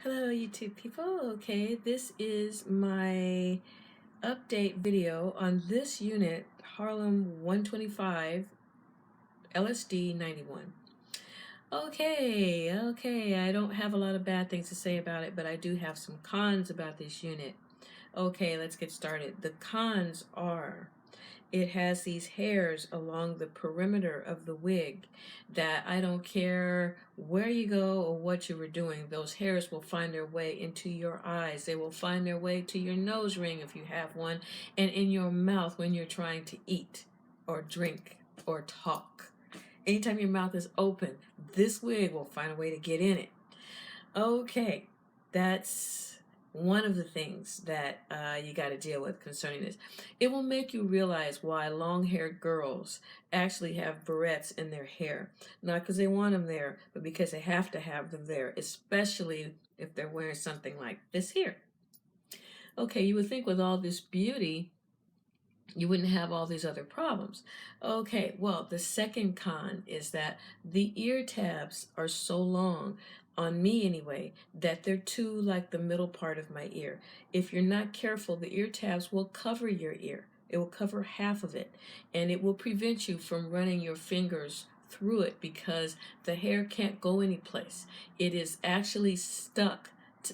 Hello YouTube people. Okay, this is my update video on this unit, Harlem 125 LSD 91. Okay, I don't have a lot of bad things to say about it, but I do have some cons about this unit. Okay, let's get started. The cons are it has these hairs along the perimeter of the wig that I don't care where you go or what you were doing, those hairs will find their way into your eyes. They will find their way to your nose ring if you have one, and in your mouth when you're trying to eat or drink or talk. Anytime your mouth is open, this wig will find a way to get in it. Okay, that's one of the things that you got to deal with concerning this. It will make you realize why long-haired girls actually have barrettes in their hair. Not because they want them there, but because they have to have them there, especially if they're wearing something like this here. Okay, you would think with all this beauty, you wouldn't have all these other problems. Okay, well, the second con is that the ear tabs are so long, on me anyway, that they're too like the middle part of my ear. If you're not careful, the ear tabs will cover your ear. It will cover half of it, and it will prevent you from running your fingers through it because the hair can't go anyplace. It is actually stuck.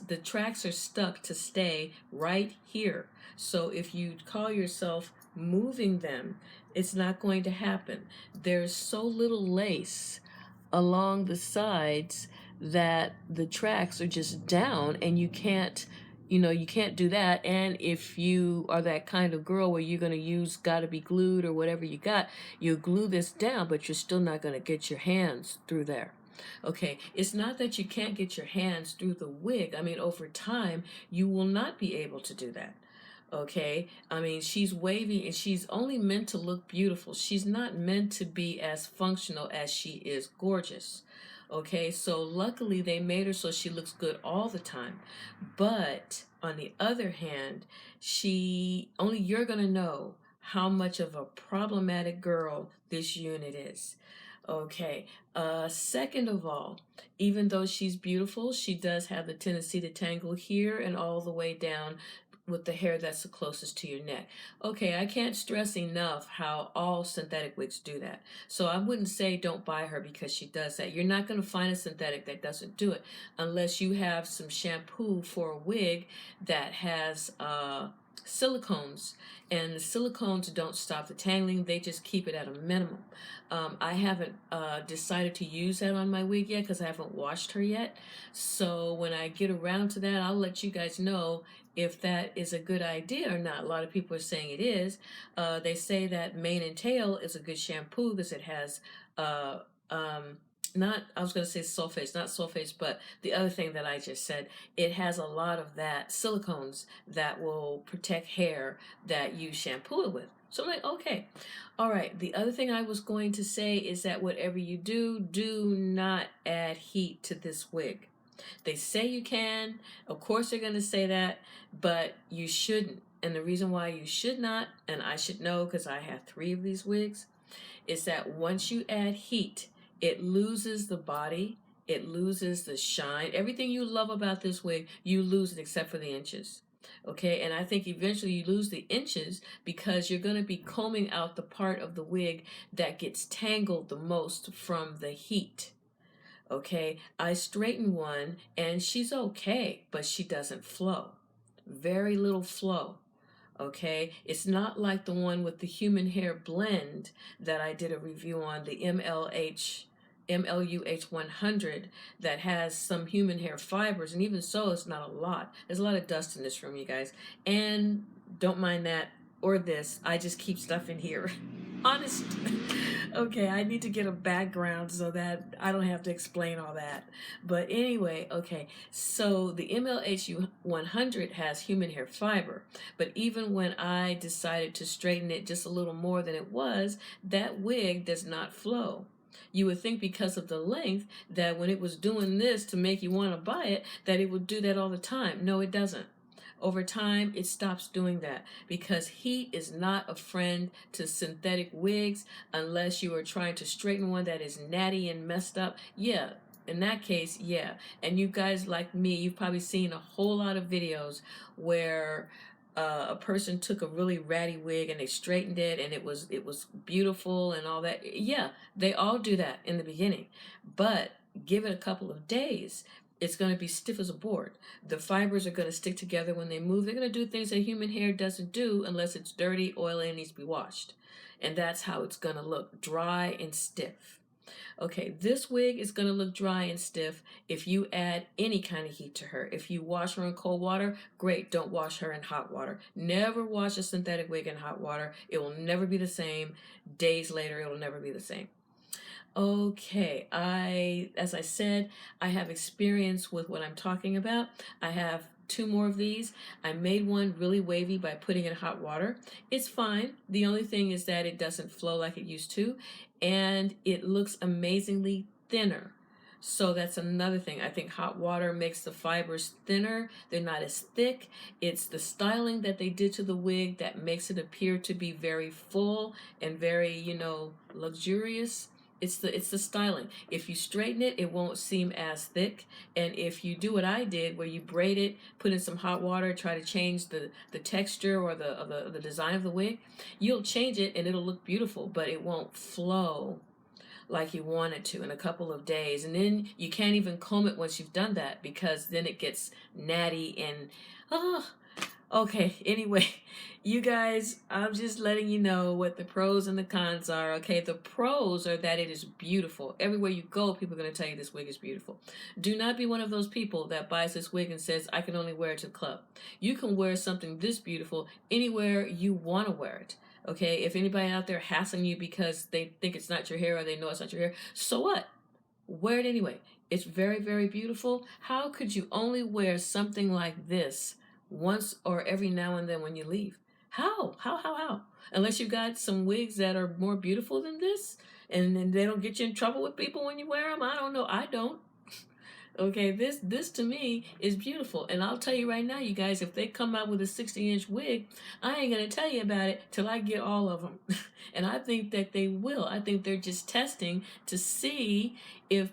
The tracks are stuck to stay right here. So if you call yourself moving them, it's not going to happen. There's so little lace along the sides that the tracks are just down, and you can't do that. And if you are that kind of girl where you're going to use gotta be glued or whatever you got, you glue this down, but you're still not going to get your hands through there. Okay, it's not that you can't get your hands through the wig. I mean, over time, you will not be able to do that. Okay, I mean, she's wavy and she's only meant to look beautiful. She's not meant to be as functional as she is gorgeous. Okay, so luckily they made her so she looks good all the time. But on the other hand, only you're gonna know how much of a problematic girl this unit is. Okay, second of all, even though she's beautiful, she does have the tendency to tangle here and all the way down with the hair that's the closest to your neck. Okay, I can't stress enough how all synthetic wigs do that. So I wouldn't say don't buy her because she does that. You're not going to find a synthetic that doesn't do it unless you have some shampoo for a wig that has silicones, and the silicones don't stop the tangling, they just keep it at a minimum. I haven't decided to use that on my wig yet because I haven't washed her yet, so when I get around to that, I'll let you guys know if that is a good idea or not. A lot of people are saying it is. They say that Mane and Tail is a good shampoo because it has uh, um, not, I was going to say sulfates, not sulfates, but the other thing that I just said, it has a lot of that silicones that will protect hair that you shampoo it with. So I'm like, okay. All right. The other thing I was going to say is that whatever you do, do not add heat to this wig. They say you can. Of course, they're going to say that, but you shouldn't. And the reason why you should not, and I should know because I have 3 of these wigs, is that once you add heat, it loses the body, it loses the shine. Everything you love about this wig, you lose it except for the inches. Okay, and I think eventually you lose the inches because you're going to be combing out the part of the wig that gets tangled the most from the heat. Okay, I straighten one and she's okay, but she doesn't flow. Very little flow. Okay, it's not like the one with the human hair blend that I did a review on, the MLUH 100, that has some human hair fibers, and even so, it's not a lot. There's a lot of dust in this room, you guys, and don't mind that or this. I just keep stuff in here. Honest. Okay, I need to get a background so that I don't have to explain all that. But anyway, okay, so the MLH 100 has human hair fiber, but even when I decided to straighten it just a little more than it was, that wig does not flow. You would think because of the length that when it was doing this to make you want to buy it, that it would do that all the time. No, it doesn't. Over time, it stops doing that because heat is not a friend to synthetic wigs unless you are trying to straighten one that is natty and messed up. Yeah, in that case, yeah. And you guys like me, you've probably seen a whole lot of videos where a person took a really ratty wig and they straightened it and it was beautiful and all that. Yeah, they all do that in the beginning, but give it a couple of days, it's going to be stiff as a board. The fibers are going to stick together when they move. They're going to do things that human hair doesn't do unless it's dirty, oily, and needs to be washed. And that's how it's going to look, dry and stiff. Okay, this wig is going to look dry and stiff if you add any kind of heat to her. If you wash her in cold water, great. Don't wash her in hot water. Never wash a synthetic wig in hot water. It will never be the same. Days later, it will never be the same. Okay, as I said, I have experience with what I'm talking about. I have 2 more of these. I made one really wavy by putting it in hot water. It's fine. The only thing is that it doesn't flow like it used to, and it looks amazingly thinner. So that's another thing. I think hot water makes the fibers thinner. They're not as thick. It's the styling that they did to the wig that makes it appear to be very full and very, luxurious. It's the styling. If you straighten it, it won't seem as thick. And if you do what I did, where you braid it, put in some hot water, try to change the texture or the design of the wig, you'll change it and it'll look beautiful, but it won't flow like you want it to in a couple of days. And then you can't even comb it once you've done that because then it gets natty and okay, anyway, you guys, I'm just letting you know what the pros and the cons are, okay? The pros are that it is beautiful. Everywhere you go, people are going to tell you this wig is beautiful. Do not be one of those people that buys this wig and says, I can only wear it to the club. You can wear something this beautiful anywhere you want to wear it. Okay, if anybody out there hassling you because they think it's not your hair or they know it's not your hair, so what? Wear it anyway. It's very, very beautiful. How could you only wear something like this once or every now and then when you leave? How? Unless you got some wigs that are more beautiful than this and then they don't get you in trouble with people when you wear them. I don't know. I don't. Okay, this to me is beautiful. And I'll tell you right now, you guys, if they come out with a 60-inch wig, I ain't going to tell you about it till I get all of them. And I think that they will. I think they're just testing to see if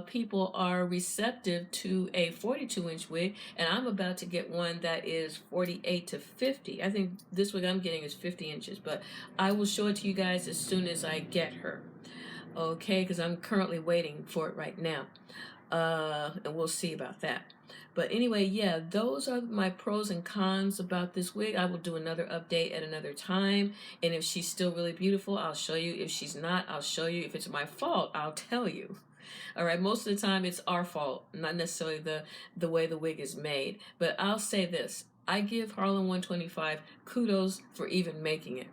people are receptive to a 42-inch wig. And I'm about to get one that is 48 to 50. I think this wig I'm getting is 50 inches. But I will show it to you guys as soon as I get her. Okay, because I'm currently waiting for it right now. And we'll see about that. But anyway, yeah, those are my pros and cons about this wig. I will do another update at another time. And if she's still really beautiful, I'll show you. If she's not, I'll show you. If it's my fault, I'll tell you. All right, most of the time it's our fault, not necessarily the way the wig is made. But I'll say this. I give Harlem 125 kudos for even making it.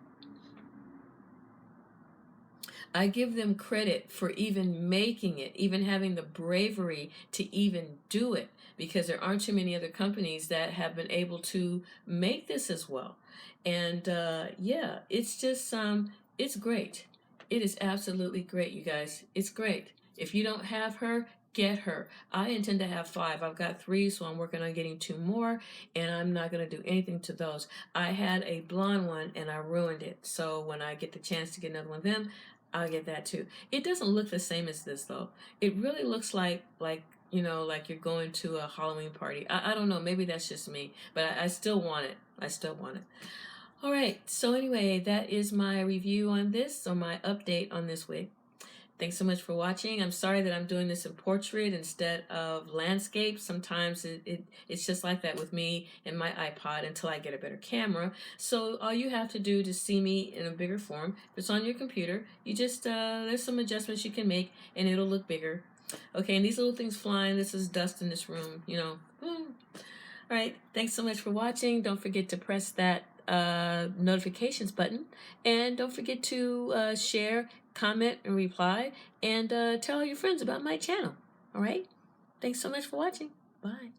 I give them credit for even making it, even having the bravery to even do it, because there aren't too many other companies that have been able to make this as well. And yeah, it's just, it's great. It is absolutely great, you guys. It's great. If you don't have her, get her. I intend to have 5. I've got 3, so I'm working on getting 2 more, and I'm not going to do anything to those. I had a blonde one, and I ruined it. So when I get the chance to get another one of them, I'll get that too. It doesn't look the same as this though. It really looks like you're going to a Halloween party. I don't know. Maybe that's just me, but I still want it. I still want it. All right. So anyway, that is my review on this, or my update on this wig. Thanks so much for watching. I'm sorry that I'm doing this in portrait instead of landscape. Sometimes it's just like that with me and my iPod until I get a better camera. So all you have to do to see me in a bigger form, if it's on your computer, you just, there's some adjustments you can make and it'll look bigger. Okay, and these little things flying, this is dust in this room, All right, thanks so much for watching. Don't forget to press that notifications button, and don't forget to share, comment, and reply, and tell all your friends about my channel. All right, thanks so much for watching. Bye.